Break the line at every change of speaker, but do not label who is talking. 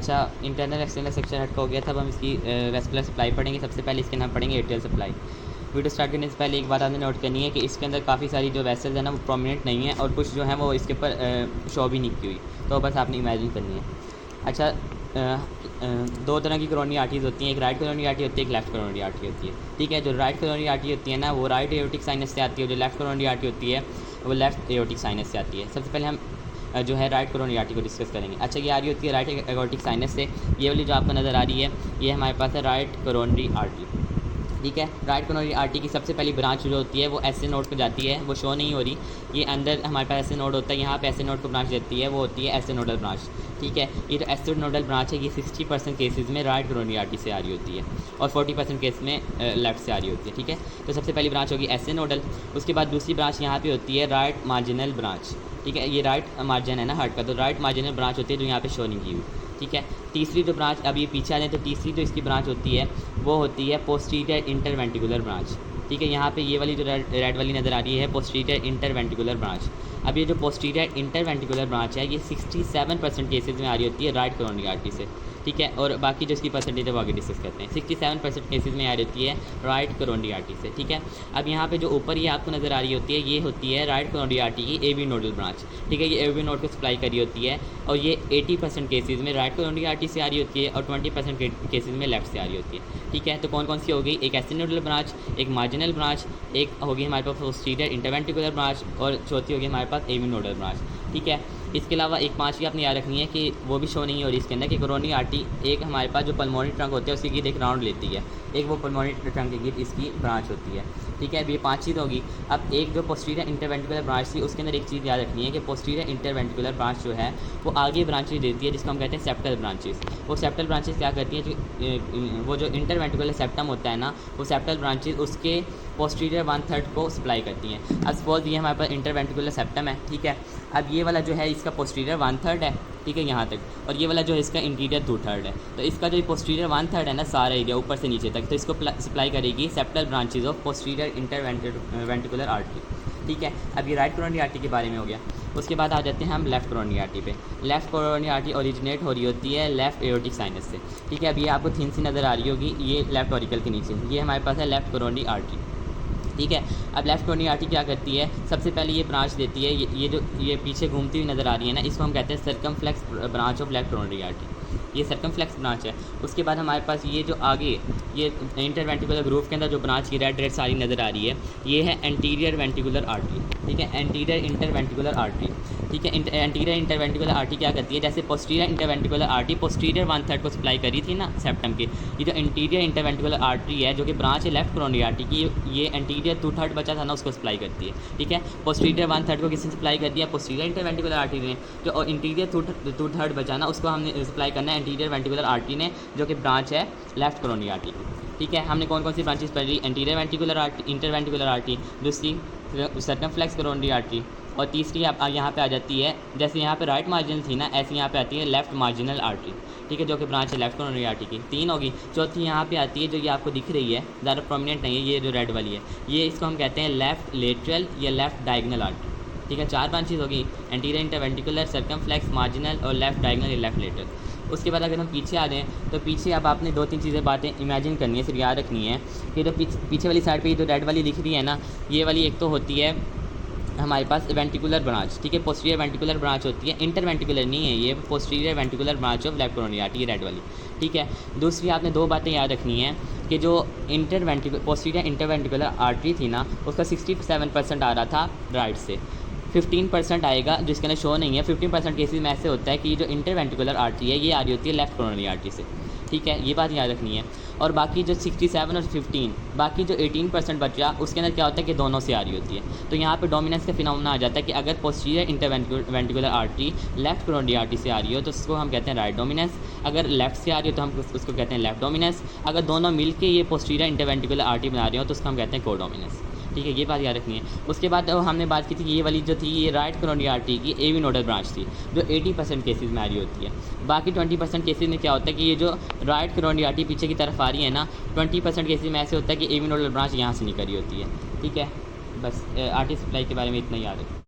अच्छा, internal external section हट का हो गया था। अब हम इसकी वेस्कुलर सप्लाई पढ़ेंगे। सबसे पहले इसके नाम पढ़ेंगे एट्रियल सप्लाई। वीडियो स्टार्ट करने से पहले एक बात आपने नोट करनी है कि इसके अंदर काफ़ी सारी जो वेसल्स है ना वो प्रोमिनेंट नहीं है, और कुछ जो है वो इसके ऊपर शो भी नहीं की हुई, तो बस आपने इमेजिन करनी है। अच्छा, दो तरह की कोरोनरी आर्टरीज होती हैं, एक राइट कोरोनरी आर्टरी होती है, एक लेफ्ट कोरोनरी आर्टरी होती है। ठीक है, जो राइट कोरोनरी आर्टरी होती है ना वो राइट एओर्टिक साइनस से आती है, जो लेफ्ट कोरोनरी आर्टरी होती है वो लेफ्ट एओर्टिक साइनस से आती है। सबसे पहले हम जो है राइट कोरोनरी आर्टरी को डिस्कस करेंगे। अच्छा, ये आ रही होती है राइट एओर्टिक साइनस से। ये वाली जो आपको नज़र आ रही है ये हमारे पास है राइट कोरोनरी आर्टरी। ठीक है, राइट कोरोनरी आर्टरी की सबसे पहली ब्रांच जो होती है वो एस नोड पर जाती है, वो शो नहीं हो रही। ये अंदर हमारे पास एस नोड होता है, यहाँ पे एस नोड को ब्रांच देती है, वो होती है एस नोडल ब्रांच। ठीक है, ये जो एस नोडल ब्रांच है ये 60% केसेस में राइट कोरोनरी आर्टरी से आ रही होती है और 40% केस में लेफ्ट से आ रही होती है। ठीक है, तो सबसे पहली ब्रांच होगी एस नोडल। उसके बाद दूसरी ब्रांच यहाँ पे होती है राइट मार्जिनल ब्रांच। ठीक है, ये राइट मार्जिन है ना हार्ट का, तो राइट मार्जिनल ब्रांच होती है जो यहाँ पे शो नहीं की हुई। ठीक है, तीसरी जो ब्रांच, अब ये पीछे आ जाए तो तीसरी जो इसकी ब्रांच होती है वो होती है पोस्टीरियर इंटरवेंटिकुलर ब्रांच। ठीक है, यहाँ पे ये वाली जो रेड वाली नज़र आ रही है पोस्टीरियर इंटरवेंटिकुलर ब्रांच। अब ये जो पोस्टीरियर इंटरवेंटिकुलर ब्रांच है ये 67% केसेस में आ रही होती है राइट कोरोनरी आर्टरी से। ठीक है, और बाकी जो इसकी परसेंटेज है वो आगे डिस्कस करते हैं। 67% केसेस में आ रही होती है राइट कोरोनरी आर्टरी से। ठीक है, अब यहाँ पे जो ऊपर ये आपको नज़र आ रही होती है ये होती है राइट कोरोनरी आर्टरी की एवी नोडल ब्रांच। ठीक है, ये एवी नोड को सप्लाई करी होती है और ये 80% केसेस में राइट कोरोनरी आर्टरी से आ रही होती है और 20% केसेस में लेफ्ट से आ रही होती है। ठीक है, तो कौन कौन सी हो गई, एक एसी नोडल ब्रांच, एक मार्जिनल ब्रांच, एक होगी हमारे पास पोस्टीरियर इंटरवेंटिकुलर ब्रांच और चौथी होगी हमारे पास एवी नोडल ब्रांच। ठीक है, इसके अलावा एक पांचवी आपने याद रखनी है कि वो भी शो नहीं हो रही इसके अंदर कि कोरोनरी आर्टरी एक हमारे पास जो पल्मोनरी ट्रंक होते हैं उसकी गिर एक राउंड लेती है, एक वो पल्मोनरी ट्रंक की गिर इसकी ब्रांच होती है। ठीक है, अब ये पाँच चीज़ होगी। अब एक जो पोस्टीरियर इंटरवेंटिकुलर ब्रांच थी उसके अंदर एक चीज़ याद रखनी है कि पोस्टीरियर इंटरवेंटिकुलर ब्रांच जो है वो आगे ब्रांचेज देती है जिसको हम कहते हैं सेप्टल ब्रांचेस। वो सेप्टल ब्रांचेस क्या करती हैं, जो वो जो इंटरवेंटिकुलर सेप्टम होता है ना वो सेप्टल ब्रांचेस उसके पोस्टीरियर 1/3 को सप्लाई करती हैं। अब सपोज ये हमारे पास इंटरवेंटिकुलर सेप्टम है। ठीक है, अब ये वाला जो है इसका पोस्टीरियर 1/3 है। ठीक है, यहाँ तक, और ये वाला जो है इसका इंटीरियर 2/3 है। तो इसका जो पोस्टीरियर 1/3 है ना सारा एरिया ऊपर से नीचे तक, तो इसको सप्लाई करेगी septal branches of posterior interventricular artery. ठीक है, अब ये राइट कोरोनरी आर्टरी के बारे में हो गया। उसके बाद आ जाते हैं हम लेफ्ट कोरोनरी आर्टरी पे। लेफ्ट कोरोनरी आर्टरी ओरिजिनेट हो रही होती है लेफ्ट एओर्टिक साइनस से। ठीक है, अब ये आपको थिन सी नज़र आ रही होगी, ये लेफ्ट ऑरिकल के नीचे, ये हमारे पास है लेफ्ट कोरोनरी आर्टरी। ठीक है, अब लेफ्ट कोरोनरी आर्टरी क्या करती है, सबसे पहले ये ब्रांच देती है, ये जो ये पीछे घूमती हुई नज़र आ रही है ना इसको हम कहते हैं circumflex branch of left coronary artery, ये सर्कमफ्लेक्स ब्रांच है। उसके बाद हमारे पास ये जो आगे ये इंटरवेंटिकुलर ग्रूव के अंदर जो ब्रांच की रेड रेड सारी नज़र आ रही है ये है एंटीरियर वेंटिकुलर आर्टरी। ठीक है, एंटीरियर इंटरवेंटिकुलर आर्टरी। ठीक है, एंटीरियर इंटरवेंटिकुलर आर्टरी क्या करती है, जैसे पोस्टीरियर इंटरवेंटिकुलर आर्टरी पोस्टीरियर 1/3 को सप्लाई करी थी ना सेप्टम की, ये जो इंटीरियर इंटरवेंटिकुलर आर्टरी है जो कि ब्रांच है लेफ्ट कोरोनरी आर्टरी की, ये एंटीरियर 2/3 बचा था ना उसको सप्लाई करती है। ठीक है, पोस्टीरियर 1/3 को किसने सप्लाई कर दिया, पोस्टीरियर इंटरवेंटिकुलर आर्टरी ने। जो इंटीरियर 2/3 बचा ना उसको हमने सप्लाई करना है इंटीरियर वेंटिकुलर आर्टरी ने, जो कि ब्रांच है लेफ्ट कोरोनरी आर्टरी की। ठीक है, हमने कौन कौन सी ब्रांचेस पढ़ी, anterior ventricular artery, interventricular artery, दूसरी सर्कमफ्लेक्स कोरोनरी आर्टरी, और तीसरी आप यहाँ पे आ जाती है, जैसे यहाँ पे राइट मार्जिन थी ना ऐसे यहाँ पे आती है लेफ्ट मार्जिनल आर्टरी। ठीक है, जो कि ब्रांच है लेफ्ट कोरोनरी आर्टरी की, तीन होगी। चौथी यहाँ पे आती है जो ये आपको दिख रही है, ज़्यादा प्रोमिनेंट नहीं है, ये जो रेड वाली है, ये इसको हम कहते हैं लेफ्ट लेटरल या लेफ्ट डायगनल आर्टरी। ठीक है, चार ब्रांचेज होगी, एंटीरियर इंटरवेंटिकुलर, सर्कमफ्लेक्स, मार्जिनल और लेफ्ट डायगनल या लेफ्ट लेटरल। उसके बाद अगर हम पीछे आ जाएँ तो पीछे अब आपने दो तीन चीज़ें बातें इमेजिन करनी है, सिर्फ याद रखनी है कि जो पीछे वाली साइड पे ये जो रेड वाली दिख रही है ना ये वाली एक तो होती है हमारे पास वेंटिकुलर ब्रांच। ठीक है, पोस्टीरियर वेंटिकुलर ब्रांच होती है, इंटरवेंटिकुलर नहीं है, ये posterior ventricular branch of left coronary artery, red वाली। ठीक है, दूसरी आपने दो बातें याद रखनी है कि जो पोस्टीरियर इंटरवेंटिकुलर आर्टरी थी ना उसका 67% आ रहा था राइट से, 15% आएगा जिसके अंदर शो नहीं है। 15% केसेस में ऐसे होता है कि जो इंटरवेंटिकुलर आर्टरी है ये आ रही होती है लेफ्ट कोरोनरी आर्टरी से। ठीक है, ये बात याद रखनी है। और बाकी जो 67 और 15 बाकी जो 18% बचा उसके अंदर क्या होता है कि दोनों से आ रही होती है। तो यहाँ पे डोमिनेंस का फिनोमेना आ जाता है कि अगर posterior interventricular artery left coronary artery से आ रही हो तो उसको हम कहते हैं राइट डोमिनेंस, अगर लेफ्ट से आ रही हो तो हम उसको कहते हैं लेफ्ट डोमिनेंस, अगर दोनों मिलके ये पोस्टीरियर इंटरवेंटिकुलर आर्टरी बना रही हो तो उसको हम कहते हैं को डोमिनेंस। ठीक है, ये बात याद रखनी है। उसके बाद हमने बात की थी ये वाली जो थी ये राइट कोरोनरी आर्टरी की एवी नोडल ब्रांच थी जो 80% केसेस में आ रही होती है। बाकी 20% केसेस में क्या होता है कि ये जो राइट कोरोनरी आर्टरी पीछे की तरफ आ रही है ना 20% केसेस में ऐसे होता है कि एवी नोडल ब्रांच यहाँ से निकल रही होती है। ठीक है, बस आर्टरी सप्लाई के बारे में इतना याद है।